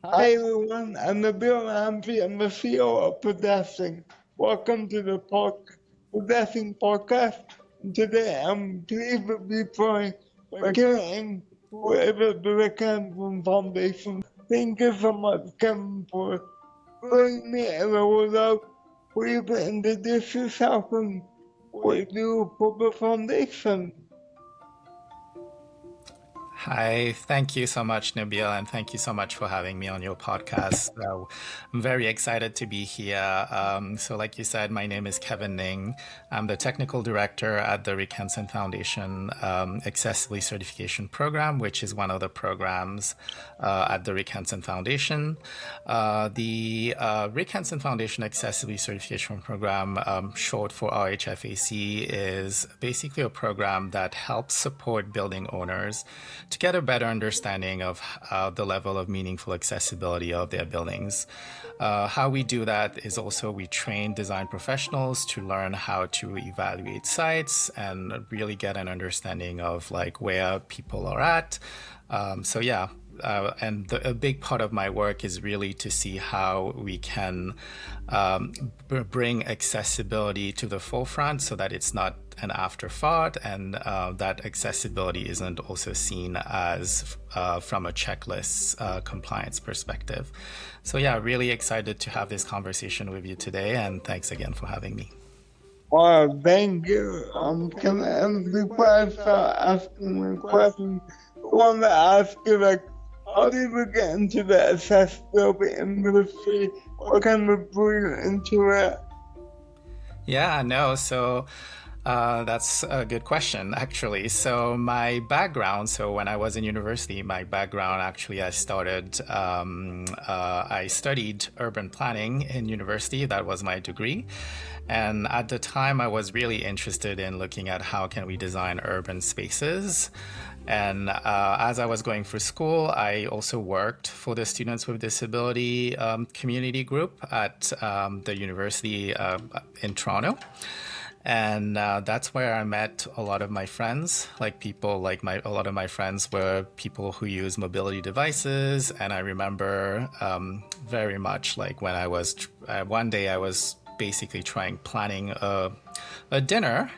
Hi everyone, I'm Nabil Hamdi. I'm the CEO of Pedesting. Welcome to the Pedesting podcast. And today I'm pleased to be joined by Kevin with the Rick Hansen Foundation. Thank you so much, Kevin, for joining me, and I would love for you to introduce yourself and what you do for the foundation. Hi, thank you so much, Nabil, and thank you so much for having me on your podcast. I'm very excited to be here. Like you said, my name is Kevin Ning. I'm the technical director at the Rick Hansen Foundation Accessibility Certification Program, which is one of the programs at the Rick Hansen Foundation. The Rick Hansen Foundation Accessibility Certification Program, short for RHFAC, is basically a program that helps support building owners to get a better understanding of the level of meaningful accessibility of their buildings. How we do that is also we train design professionals to learn how to evaluate sites and really get an understanding of like where people are at. A big part of my work is really to see how we can bring accessibility to the forefront so that it's not an afterthought, and that accessibility isn't also seen as from a checklist compliance perspective. So yeah, really excited to have this conversation with you today, and thanks again for having me. Thank you. Can I before I start asking my question, I want to ask you like, how did you get into the accessibility industry? What kind of drew you into it? Yeah, no, so that's a good question, actually. So my background, so when I was in university, my background actually, I studied urban planning in university. That was my degree. And at the time, I was really interested in looking at how can we design urban spaces. And as I was going through school, I also worked for the Students with Disability community group at the university in Toronto. And that's where I met a lot of my friends. Like people, a lot of my friends were people who use mobility devices. And I remember very much like when I was one day I was basically planning a dinner,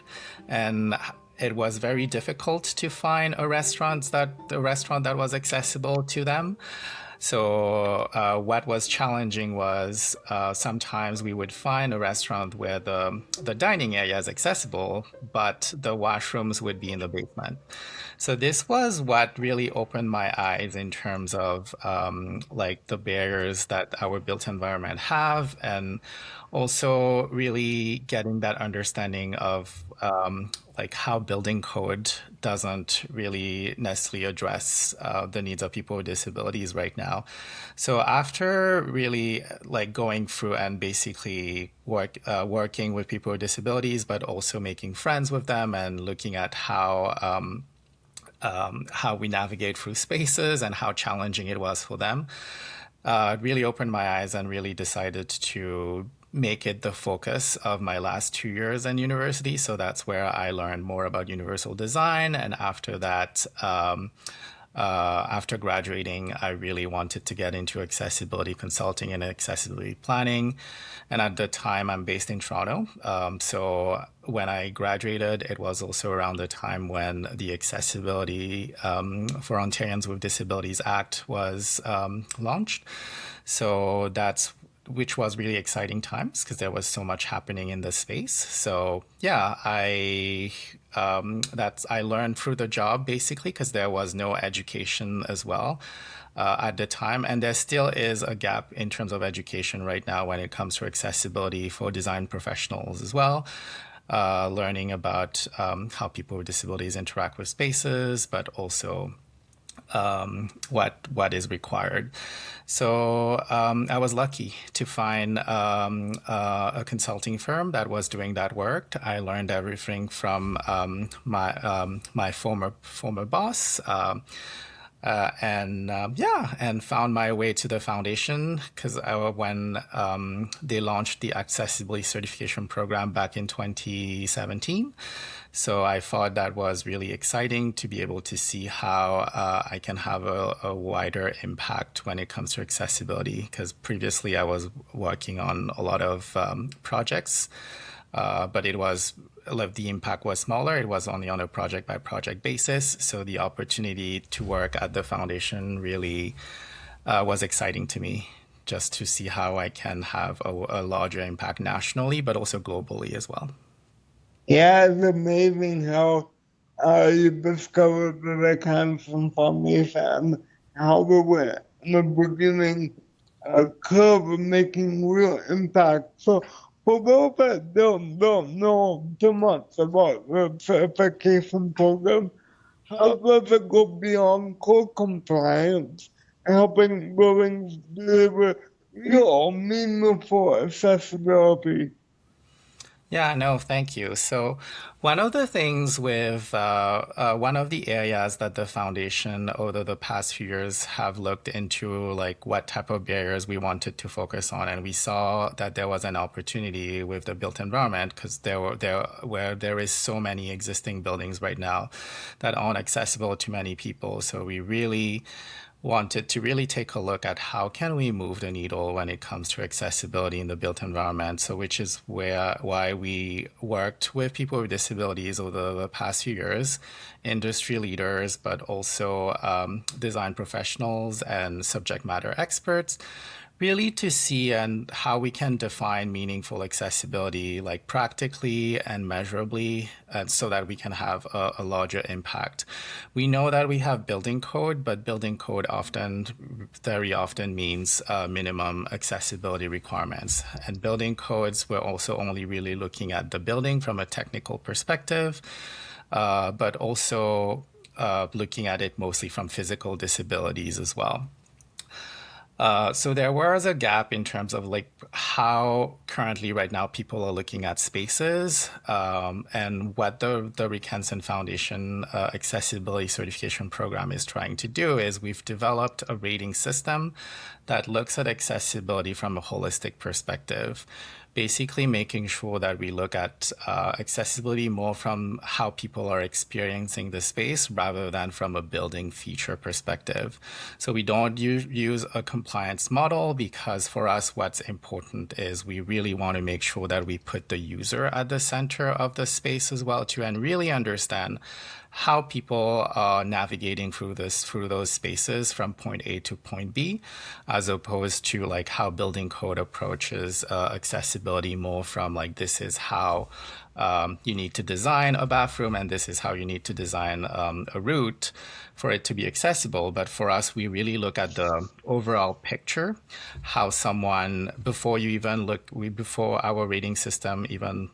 and it was very difficult to find a restaurant that was accessible to them. So what was challenging was sometimes we would find a restaurant where the dining area is accessible, but the washrooms would be in the basement. So this was what really opened my eyes in terms of like the barriers that our built environment have, and also really getting that understanding of like how building code doesn't really necessarily address the needs of people with disabilities right now. So after really like going through and basically working with people with disabilities, but also making friends with them and looking at how we navigate through spaces and how challenging it was for them, it really opened my eyes and really decided to make it the focus of my last 2 years in university. So that's where I learned more about universal design. And after that, after graduating, I really wanted to get into accessibility consulting and accessibility planning. And at the time, I'm based in Toronto. So when I graduated, it was also around the time when the Accessibility for Ontarians with Disabilities Act was launched. So which was really exciting times because there was so much happening in the space. So yeah, I learned through the job basically because there was no education as well at the time, and there still is a gap in terms of education right now when it comes to accessibility for design professionals as well. Learning about how people with disabilities interact with spaces, but also what is required. So I was lucky to find a consulting firm that was doing that work. I learned everything from my former boss. and found my way to the foundation because when they launched the accessibility certification program back in 2017. So I thought that was really exciting to be able to see how I can have a wider impact when it comes to accessibility, because previously I was working on a lot of projects, but the impact was smaller. It was only on a project by project basis. So the opportunity to work at the foundation really was exciting to me, just to see how I can have a larger impact nationally, but also globally as well. Yeah, it's amazing how you discovered the Rick Hansen Foundation and how they were in the beginning curve of making real impact. So for those that don't know too much about the certification program, how does it go beyond code compliance and helping buildings deliver real meaningful accessibility? Yeah, no, thank you. So, one of the things with one of the areas that the foundation over the past few years have looked into, like what type of barriers we wanted to focus on, and we saw that there was an opportunity with the built environment because where there is so many existing buildings right now that aren't accessible to many people. So we really wanted to really take a look at how can we move the needle when it comes to accessibility in the built environment. So which is why we worked with people with disabilities over the past few years, industry leaders, but also design professionals and subject matter experts, really to see and how we can define meaningful accessibility, like practically and measurably, so that we can have a larger impact. We know that we have building code, but building code very often means minimum accessibility requirements. And building codes, we're also only really looking at the building from a technical perspective, but also looking at it mostly from physical disabilities as well. So there was a gap in terms of like how currently right now people are looking at spaces, and what the Rick Hansen Foundation accessibility certification program is trying to do is we've developed a rating system that looks at accessibility from a holistic perspective, basically making sure that we look at accessibility more from how people are experiencing the space rather than from a building feature perspective. So we don't use a compliance model because for us, what's important is we really want to make sure that we put the user at the center of the space as well too, and really understand how people are navigating through those spaces from point A to point B, as opposed to like how building code approaches accessibility more from like this is how you need to design a bathroom and this is how you need to design a route for it to be accessible. But for us, we really look at the overall picture, how someone before our rating system even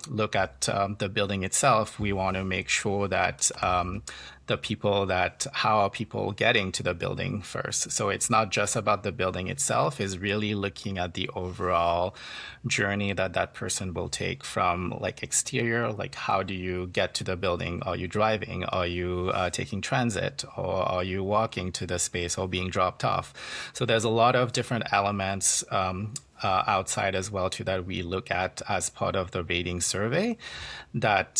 look at the building itself, we want to make sure that how are people getting to the building first. So it's not just about the building itself, it's really looking at the overall journey that person will take from like exterior, like how do you get to the building? Are you driving? Are you taking transit? Or are you walking to the space or being dropped off? So there's a lot of different elements outside as well too that we look at as part of the rating survey that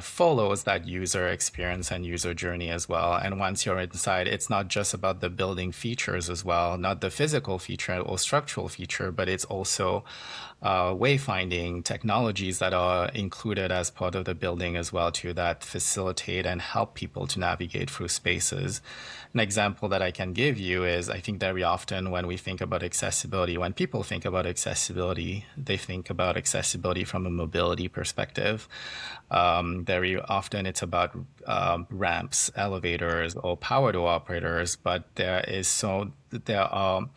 follows that user experience and user journey as well. And once you're inside, it's not just about the building features as well, not the physical feature or structural feature, but it's also wayfinding technologies that are included as part of the building as well too, that facilitate and help people to navigate through spaces. An example that I can give you is I think very often when people think about accessibility, they think about accessibility from a mobility perspective. Very often it's about ramps, elevators, or power door operators, but there are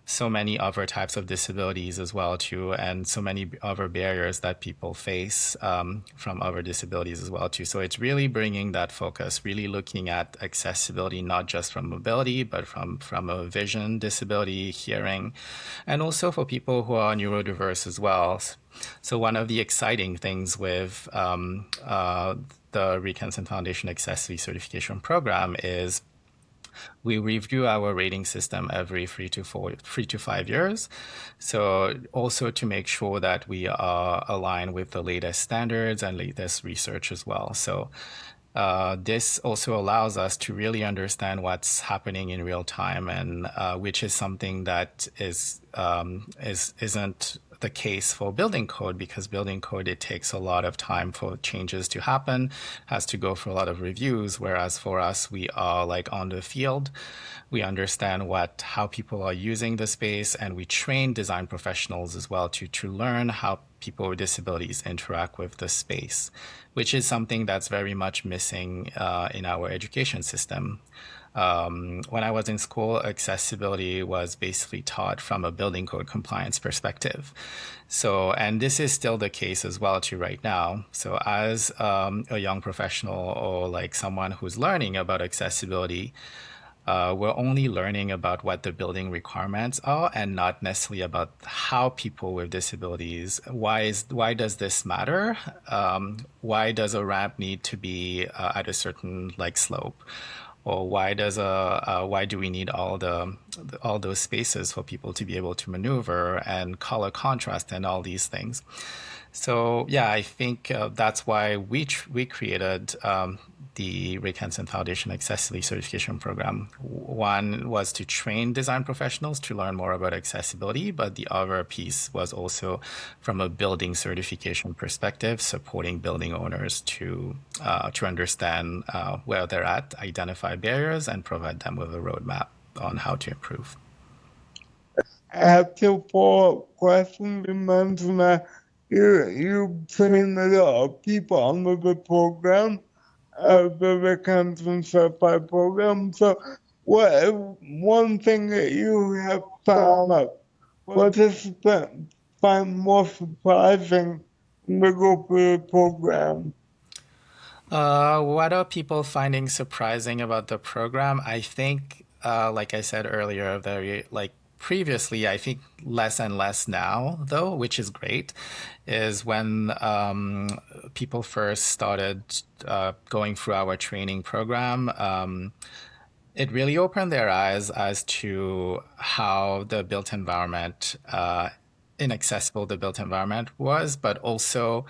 so many other types of disabilities as well too, and so many other barriers that people face from other disabilities as well too. So it's really bringing that focus, really looking at accessibility not just from mobility, but from a vision disability, hearing, and also for people who are neurodiverse as well. So one of the exciting things with the Rick Hansen Foundation Accessibility Certification Program is we review our rating system every 3 to 5 years. So also to make sure that we are aligned with the latest standards and latest research as well. So this also allows us to really understand what's happening in real time, and which is something that isn't the case for building code, because building code, it takes a lot of time for changes to happen, has to go through a lot of reviews. Whereas for us, we are like on the field. We understand how people are using the space, and we train design professionals as well to learn how people with disabilities interact with the space, which is something that's very much missing in our education system. When I was in school, accessibility was basically taught from a building code compliance perspective. So, and this is still the case as well too right now. So as a young professional, or like someone who's learning about accessibility, we're only learning about what the building requirements are, and not necessarily about how people with disabilities, why does this matter? Why does a ramp need to be at a certain like slope? Or why do we need all those spaces for people to be able to maneuver, and color contrast and all these things? So yeah, I think that's why we created the Rick Hansen Foundation Accessibility Certification Program. One was to train design professionals to learn more about accessibility, but the other piece was also from a building certification perspective, supporting building owners to understand where they're at, identify barriers, and provide them with a roadmap on how to improve. I have two follow-up questions. You mentioned that you train a lot of people under the program, the Rick Hansen Certified Program. So, what one thing that you have found that participants find more surprising when they go through the program? What are people finding surprising about the program? I think, like I said earlier, very like previously, I think less and less now, though, which is great, is when people first started going through our training program. It really opened their eyes as to how the built environment, inaccessible the built environment was, but also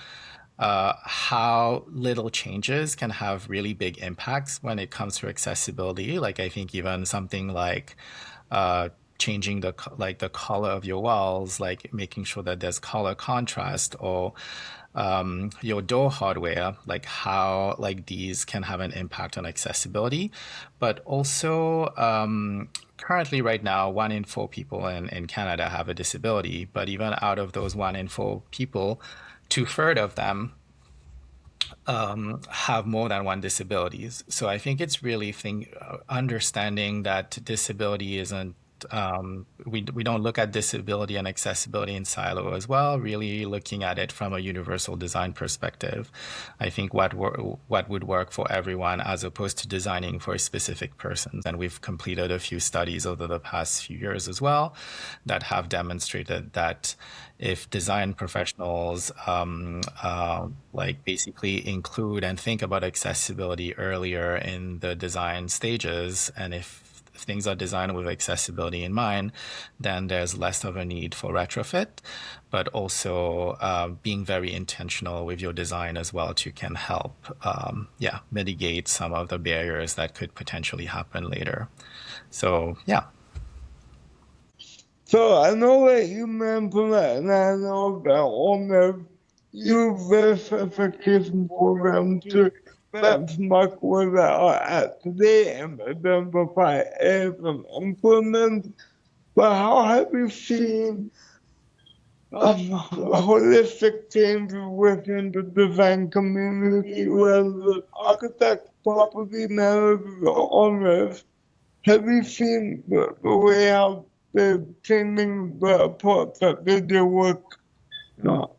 how little changes can have really big impacts when it comes to accessibility. Like I think even something like changing the color of your walls, like making sure that there's color contrast, or your door hardware, like how like these can have an impact on accessibility. But also currently right now, 1 in 4 people in Canada have a disability, but even out of those 1 in 4 people, 2/3 of them have more than one disabilities. So I think it's really understanding that disability isn't, we don't look at disability and accessibility in silo as well, really looking at it from a universal design perspective. I think what would work for everyone, as opposed to designing for a specific person. And we've completed a few studies over the past few years as well that have demonstrated that if design professionals like basically include and think about accessibility earlier in the design stages, and if things are designed with accessibility in mind, then there's less of a need for retrofit, but also being very intentional with your design as well too can help mitigate some of the barriers that could potentially happen later. So yeah. So I know that you mentioned that, and I know that on the youth verification program to benchmark where they are at today and identify areas of improvement. But how have you seen holistic changes within the design community, whether the architects, property managers, or owners? Have you seen the way how they're changing the approach that they do work? No.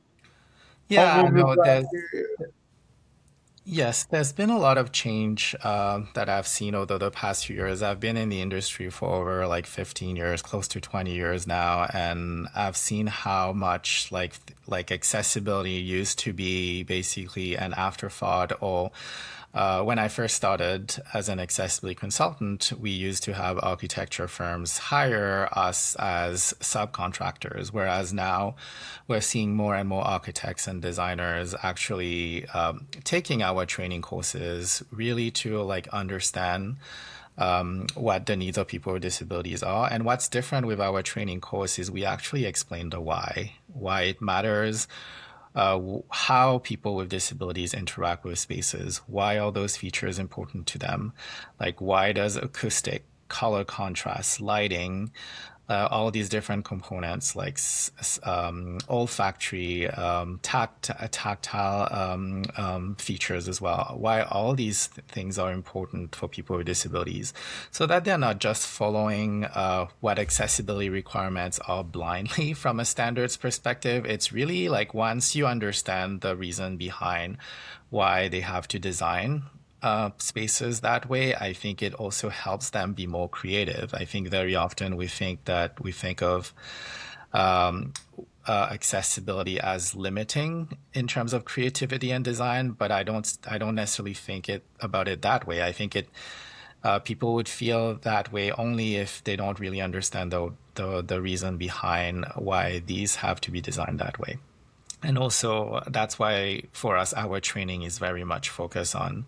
Yeah, Over the no, past there's year? Yes, there's been a lot of change that I've seen over the past few years. I've been in the industry for over like 15 years, close to 20 years now, and I've seen how much like accessibility used to be basically an afterthought, or When I first started as an accessibility consultant, we used to have architecture firms hire us as subcontractors, whereas now we're seeing more and more architects and designers actually taking our training courses really to like understand what the needs of people with disabilities are. And what's different with our training course is we actually explain the why it matters, how people with disabilities interact with spaces, why are those features important to them, like why does acoustic, color contrast, lighting, all these different components like olfactory, tactile features as well. Why all these things are important for people with disabilities, so that they're not just following what accessibility requirements are blindly from a standards perspective. It's really like once you understand the reason behind why they have to design spaces that way, I think it also helps them be more creative. I think very often we think of accessibility as limiting in terms of creativity and design, but I don't necessarily think about it that way. I think people would feel that way only if they don't really understand the reason behind why these have to be designed that way. And also that's why for us our training is very much focused on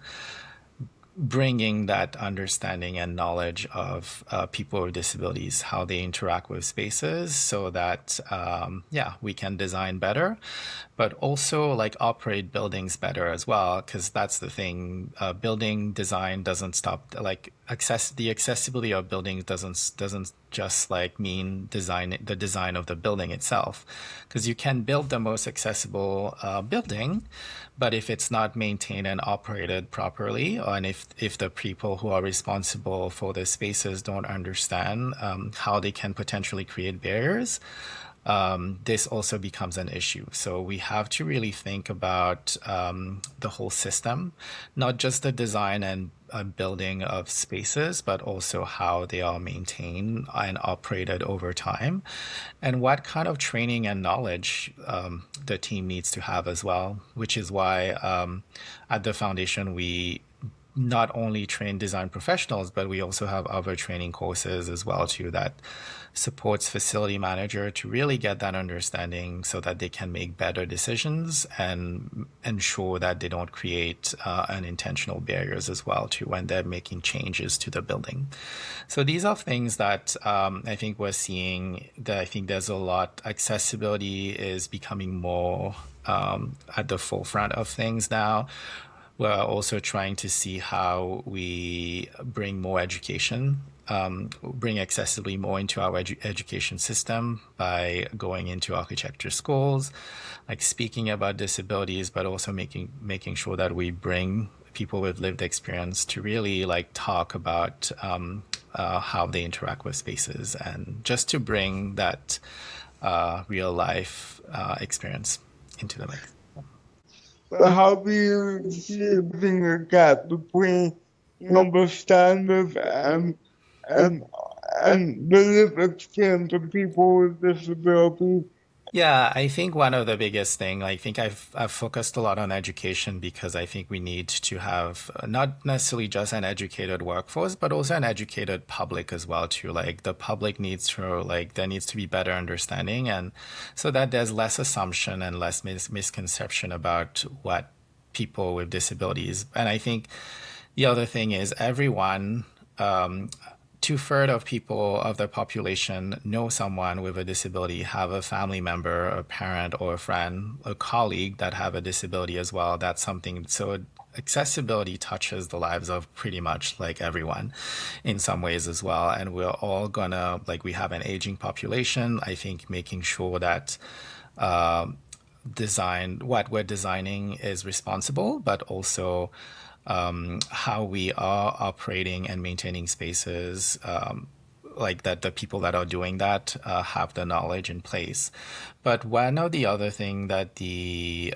bringing that understanding and knowledge of people with disabilities, how they interact with spaces, so that we can design better, but also like operate buildings better as well, because that's the thing. Building design doesn't stop. Like the accessibility of buildings doesn't just like mean the design of the building itself, because you can build the most accessible building, but if it's not maintained and operated properly, and if the people who are responsible for the spaces don't understand how they can potentially create barriers, this also becomes an issue. So we have to really think about the whole system, not just the design and building of spaces, but also how they are maintained and operated over time, and what kind of training and knowledge the team needs to have as well, which is why at the foundation we not only train design professionals, but we also have other training courses as well too that supports facility manager to really get that understanding so that they can make better decisions and ensure that they don't create unintentional barriers as well too when they're making changes to the building. So these are things that I think we're seeing, that I think there's a lot. Accessibility is becoming more at the forefront of things now. We're also trying to see how we bring more education, bring accessibility more into our education system by going into architecture schools, like speaking about disabilities, but also making sure that we bring people with lived experience to really like talk about how they interact with spaces, and just to bring that real life experience into the mix. How do you see bridging a gap between global standards and the lived experience of people with disabilities? Yeah, I think one of the biggest thing, I think I've focused a lot on education because I think we need to have not necessarily just an educated workforce, but also an educated public as well too. Like the public needs to, like, there needs to be better understanding, and so that there's less assumption and less misconception about what people with disabilities. And I think the other thing is everyone, 2/3 of people of the population know someone with a disability, have a family member, a parent or a friend, a colleague that have a disability as well. That's something. So accessibility touches the lives of pretty much like everyone in some ways as well. And we're all gonna, like, we have an aging population. I think making sure that what we're designing is responsible, but also how we are operating and maintaining spaces like that the people that are doing that have the knowledge in place. But one of the other thing that the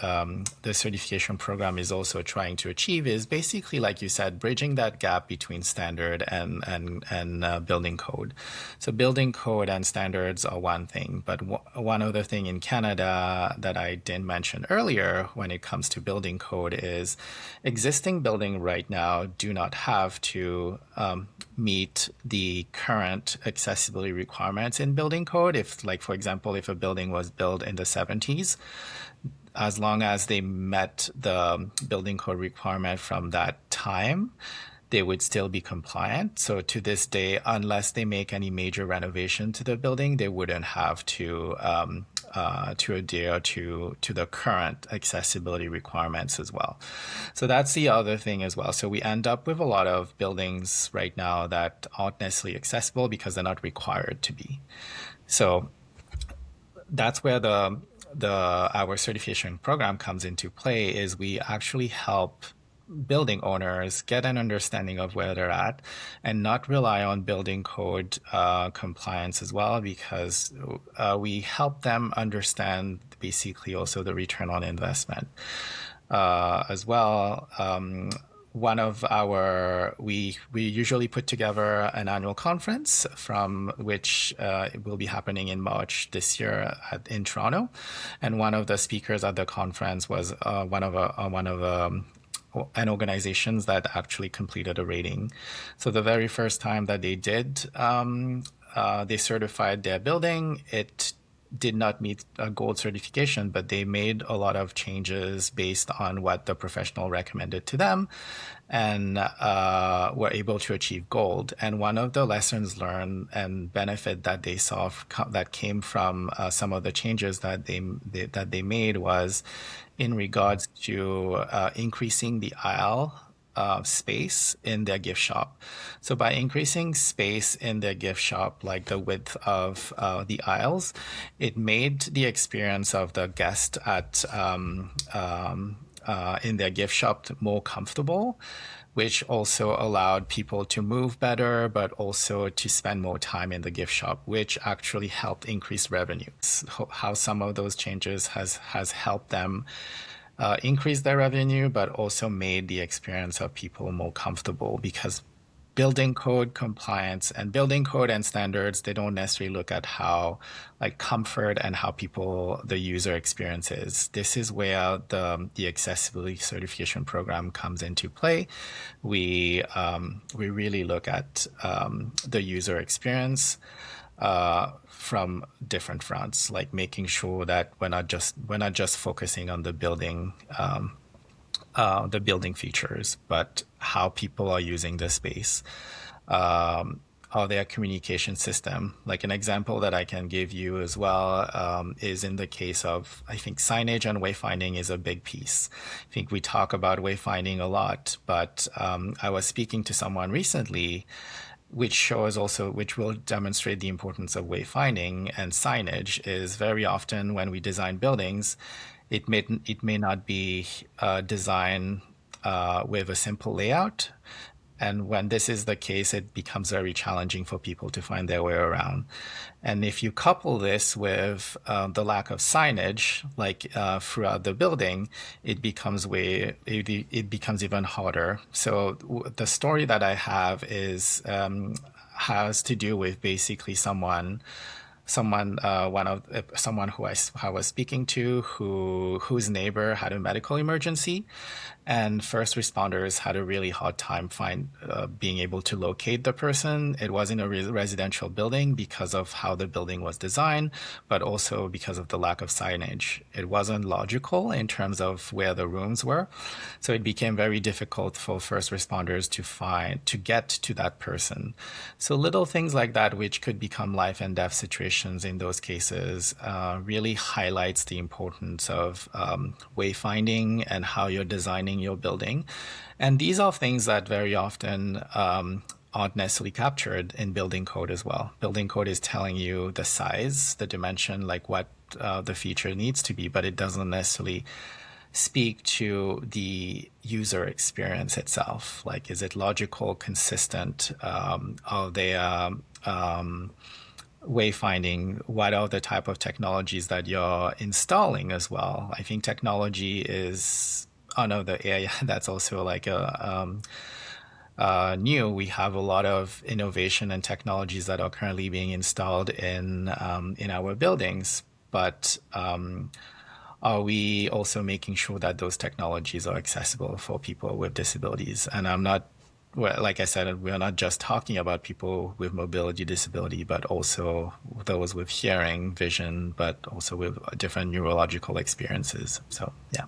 certification program is also trying to achieve is basically, like you said, bridging that gap between standard and building code. So building code and standards are one thing, but one other thing in Canada that I didn't mention earlier when it comes to building code is existing building right now do not have to meet the current accessibility requirements in building code. If, like, for example, if a building was built in the 70s, as long as they met the building code requirement from that time, they would still be compliant. So to this day, unless they make any major renovation to the building, they wouldn't have to adhere to the current accessibility requirements as well. So that's the other thing as well. So we end up with a lot of buildings right now that aren't necessarily accessible because they're not required to be. So that's where our certification program comes into play, is we actually help building owners get an understanding of where they're at and not rely on building code compliance as well, because we help them understand basically also the return on investment as well. We usually put together an annual conference from which it will be happening in March this year in Toronto, and one of the speakers at the conference was an organizations that actually completed a rating. So the very first time that they did, they certified their building. It did not meet a gold certification, but they made a lot of changes based on what the professional recommended to them, and were able to achieve gold. And one of the lessons learned and benefit that they saw that came from some of the changes that they made was in regards to increasing the aisle space in their gift shop. So by increasing space in their gift shop, like the width of the aisles, it made the experience of the guest in their gift shop more comfortable, which also allowed people to move better, but also to spend more time in the gift shop, which actually helped increase revenues. How some of those changes has helped them increase their revenue, but also made the experience of people more comfortable, because building code compliance and building code and standards, they don't necessarily look at how, like, comfort and how the user experience is. This is where the accessibility certification program comes into play. We really look at the user experience from different fronts, like making sure that we're not just focusing on the building features, but how people are using the space, how their communication system. Like an example that I can give you as well is in the case of, I think, signage and wayfinding is a big piece. I think we talk about wayfinding a lot, but I was speaking to someone recently which will demonstrate the importance of wayfinding and signage. Is very often when we design buildings, it may not be designed with a simple layout. And when this is the case, it becomes very challenging for people to find their way around. And if you couple this with the lack of signage, like throughout the building, it becomes even harder. So the story that I have has to do with basically someone who I was speaking to, whose neighbor had a medical emergency, and first responders had a really hard time being able to locate the person. It was in a residential building because of how the building was designed, but also because of the lack of signage. It wasn't logical in terms of where the rooms were, so it became very difficult for first responders to get to that person. So little things like that, which could become life and death situations in those cases, really highlights the importance of wayfinding and how you're designing your building. And these are things that very often aren't necessarily captured in building code as well. Building code is telling you the size, the dimension, like what the feature needs to be, but it doesn't necessarily speak to the user experience itself. Like, is it logical, consistent? Are they wayfinding? What are the type of technologies that you're installing as well? I think technology is another area that's also like new. We have a lot of innovation and technologies that are currently being installed in our buildings, but are we also making sure that those technologies are accessible for people with disabilities? And I'm not, well, like I said, we're not just talking about people with mobility disability, but also those with hearing, vision, but also with different neurological experiences. So, yeah.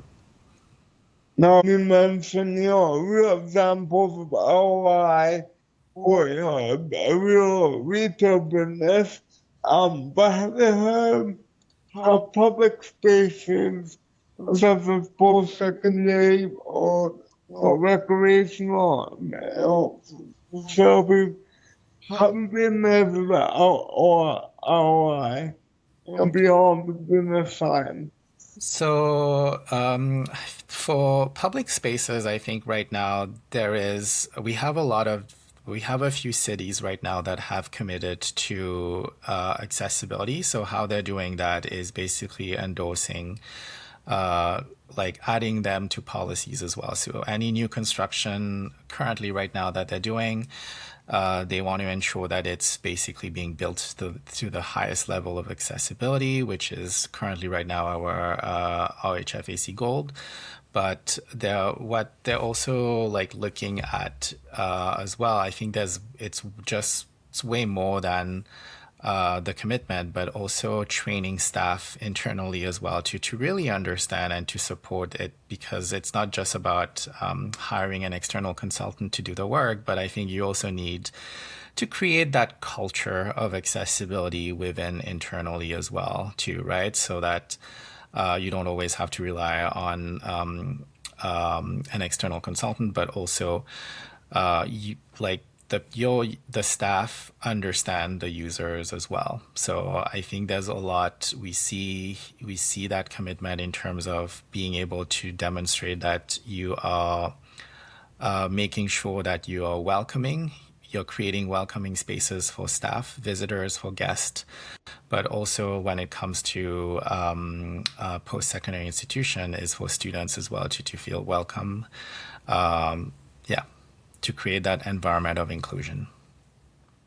Now you mentioned, real examples of ROI or, a real retail business. But have you heard how public spaces, such as post-secondary or recreational facilities, have been measured out or ROI beyond the business side? So, for public spaces, I think right now we have a few cities right now that have committed to accessibility. So how they're doing that is basically endorsing, like adding them to policies as well. So any new construction currently right now that they're doing, they want to ensure that it's basically being built to the highest level of accessibility, which is currently right now our RHFAC Gold. But what they're also like looking at as well. I think it's way more than the commitment, but also training staff internally as well to really understand and to support it, because it's not just about hiring an external consultant to do the work, but I think you also need to create that culture of accessibility within internally as well too, right? So that you don't always have to rely on an external consultant, but also the staff understand the users as well. So I think there's a lot we see that commitment in terms of being able to demonstrate that you are making sure that you are welcoming. You're creating welcoming spaces for staff, visitors, for guests, but also when it comes to post-secondary institution is for students as well to feel welcome. Yeah, to create that environment of inclusion.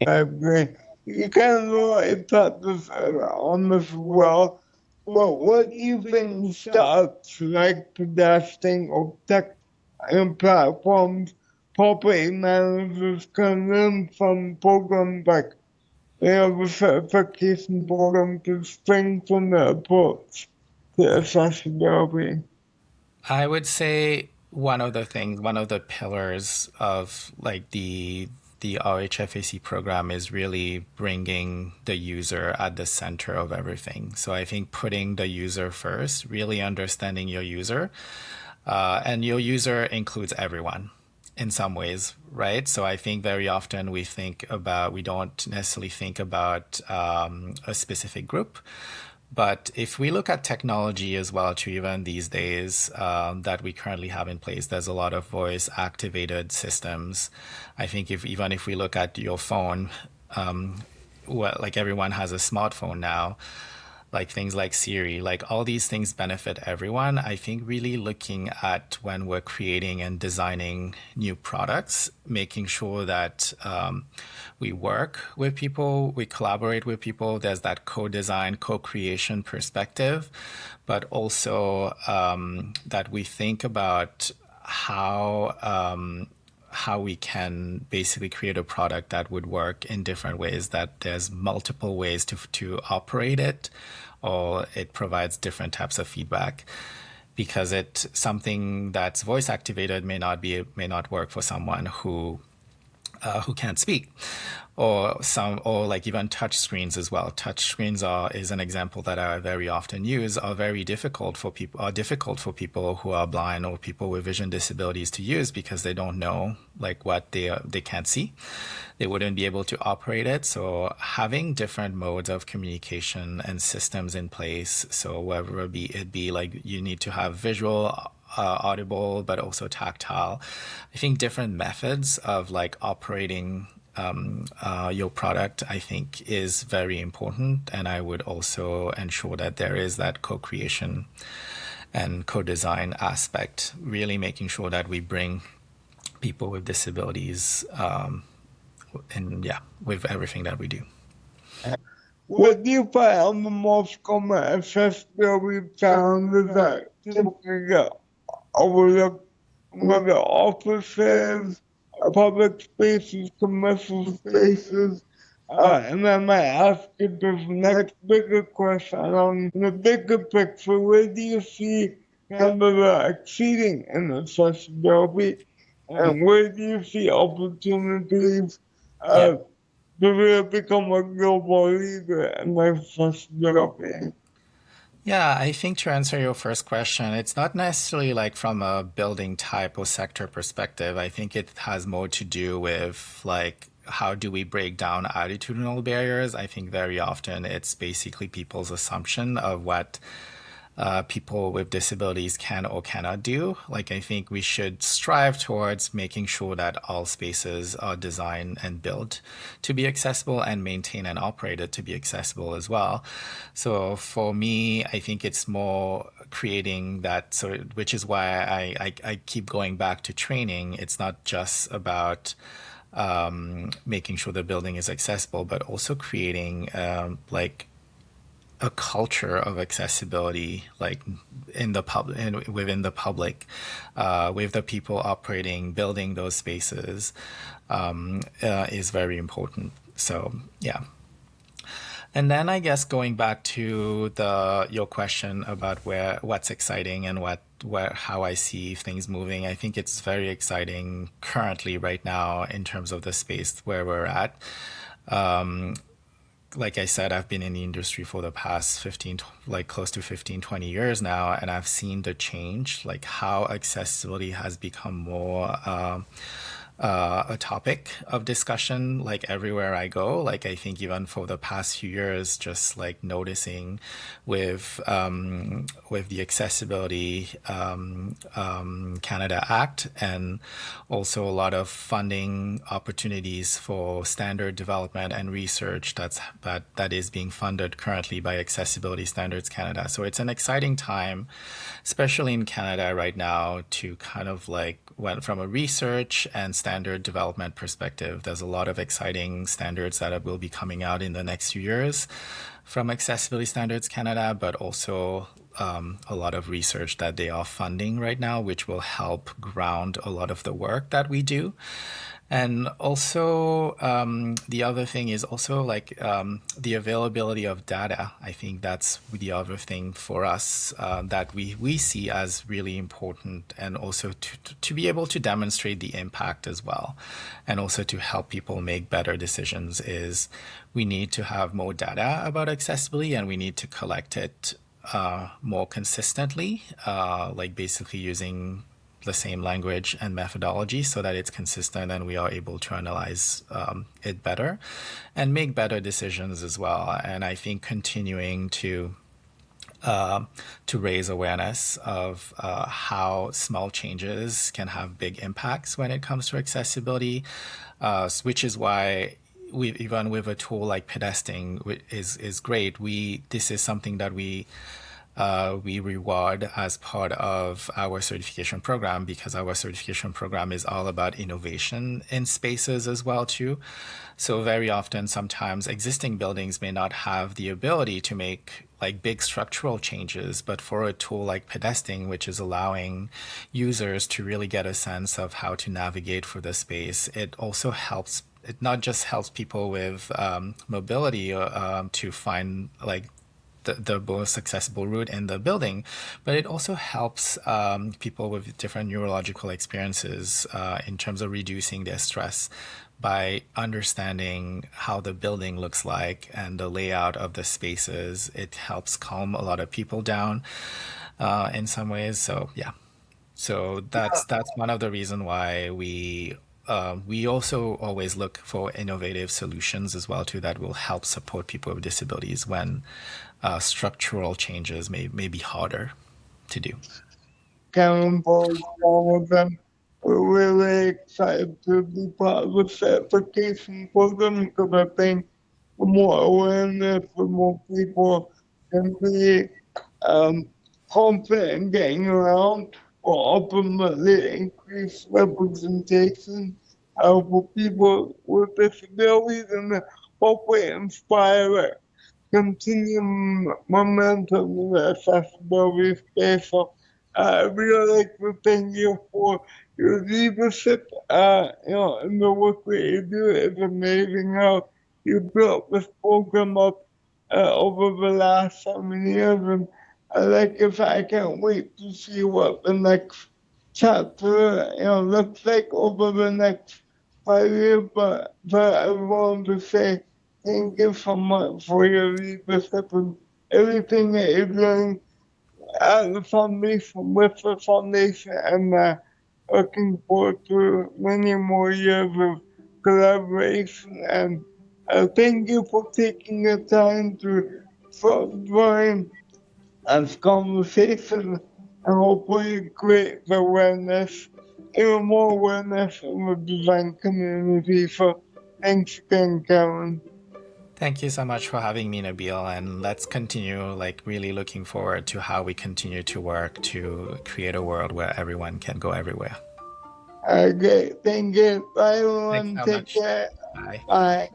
I agree. You kind of really touched this on this as well. But what do you think startups like Pedesting or tech and platforms property managers can learn from programs like the certification program to strengthen the approach to accessibility? I would say one of the pillars of like the RHFAC program is really bringing the user at the center of everything. So I think putting the user first, really understanding your user, and your user includes everyone in some ways, right? So I think very often we don't necessarily think about a specific group. But if we look at technology as well, too, even these days that we currently have in place, there's a lot of voice activated systems. I think even if we look at your phone, like everyone has a smartphone now, like things like Siri, like all these things benefit everyone. I think really looking at when we're creating and designing new products, making sure that we work with people, we collaborate with people. There's that co-design, co-creation perspective, but also that we think about how we can basically create a product that would work in different ways, that there's multiple ways to operate it, or it provides different types of feedback, because something that's voice activated may not work for someone who who can't speak, or like even touch screens as well. Touch screens is an example that I very often use, are very difficult for people who are blind or people with vision disabilities to use, because they don't know like what they can't see. They wouldn't be able to operate it. So having different modes of communication and systems in place, so whether it be like you need to have visual, audible, but also tactile. I think different methods of like operating your product, I think, is very important. And I would also ensure that there is that co-creation and co-design aspect, really making sure that we bring people with disabilities and yeah, with everything that we do. What do you find the most common accessibility challenges that typically get overlooked, whether offices, public spaces, commercial spaces? And I might ask you this next bigger question on the bigger picture. Where do you see Canada exceeding in accessibility? And where do you see opportunities to really become a global leader in accessibility? Yeah, I think to answer your first question, it's not necessarily like from a building type or sector perspective. I think it has more to do with like how do we break down attitudinal barriers? I think very often it's basically people's assumption of what people with disabilities can or cannot do. Like, I think we should strive towards making sure that all spaces are designed and built to be accessible and maintained and operated to be accessible as well. So for me, I think it's more creating that sort of, which is why I keep going back to training. It's not just about making sure the building is accessible, but also creating like a culture of accessibility, like in the public and within the public, with the people operating, building those spaces, is very important. So yeah. And then I guess going back to your question about what's exciting and how I see things moving, I think it's very exciting currently right now in terms of the space where we're at. Like I said, I've been in the industry for the past 15, like close to 15, 20 years now, and I've seen the change, like how accessibility has become more a topic of discussion, like everywhere I go. Like I think even for the past few years, just like noticing with the Accessibility Canada Act, and also a lot of funding opportunities for standard development and research that is being funded currently by Accessibility Standards Canada. So it's an exciting time, especially in Canada right now, to kind of like went from a research and standard development perspective. There's a lot of exciting standards that will be coming out in the next few years from Accessibility Standards Canada, but also a lot of research that they are funding right now, which will help ground a lot of the work that we do. And also, the other thing is also like the availability of data. I think that's the other thing for us that we see as really important, and also to be able to demonstrate the impact as well, and also to help people make better decisions. Is we need to have more data about accessibility, and we need to collect it more consistently, like basically using the same language and methodology so that it's consistent and we are able to analyze it better and make better decisions as well. And I think continuing to raise awareness of how small changes can have big impacts when it comes to accessibility, which is why even with a tool like Pedesting is great. This is something that we reward as part of our certification program, because our certification program is all about innovation in spaces as well too. So very often, sometimes existing buildings may not have the ability to make like big structural changes, but for a tool like Pedesting, which is allowing users to really get a sense of how to navigate for the space, it also helps. It not just helps people with mobility to find like the most accessible route in the building, but it also helps people with different neurological experiences in terms of reducing their stress by understanding how the building looks like and the layout of the spaces. It helps calm a lot of people down in some ways. So yeah, so that's one of the reason why we also always look for innovative solutions as well too that will help support people with disabilities when structural changes may be harder to do. Karen, for all of them. We're really excited to be part of this application program because I think the more awareness, the more people can be um, confident in getting around, or ultimately increase representation for people with disabilities and hopefully inspire it. Continue momentum in the accessibility space. So I really like to thank you for your leadership, in the work that you do. It's amazing how you built this program up over the last 7 years, and I can't wait to see what the next chapter, looks like over the next 5 years. But I want to say thank you so much for your leadership and everything that you're doing at the foundation, with the foundation, and looking forward to many more years of collaboration. And thank you for taking the time to join this conversation and hopefully create awareness, even more awareness in the design community. So thanks again, Karen. Thank you so much for having me, Nabil, and let's continue really looking forward to how we continue to work to create a world where everyone can go everywhere. Okay, thank you. Bye, Thanks everyone. so Take much. care. Bye. Bye.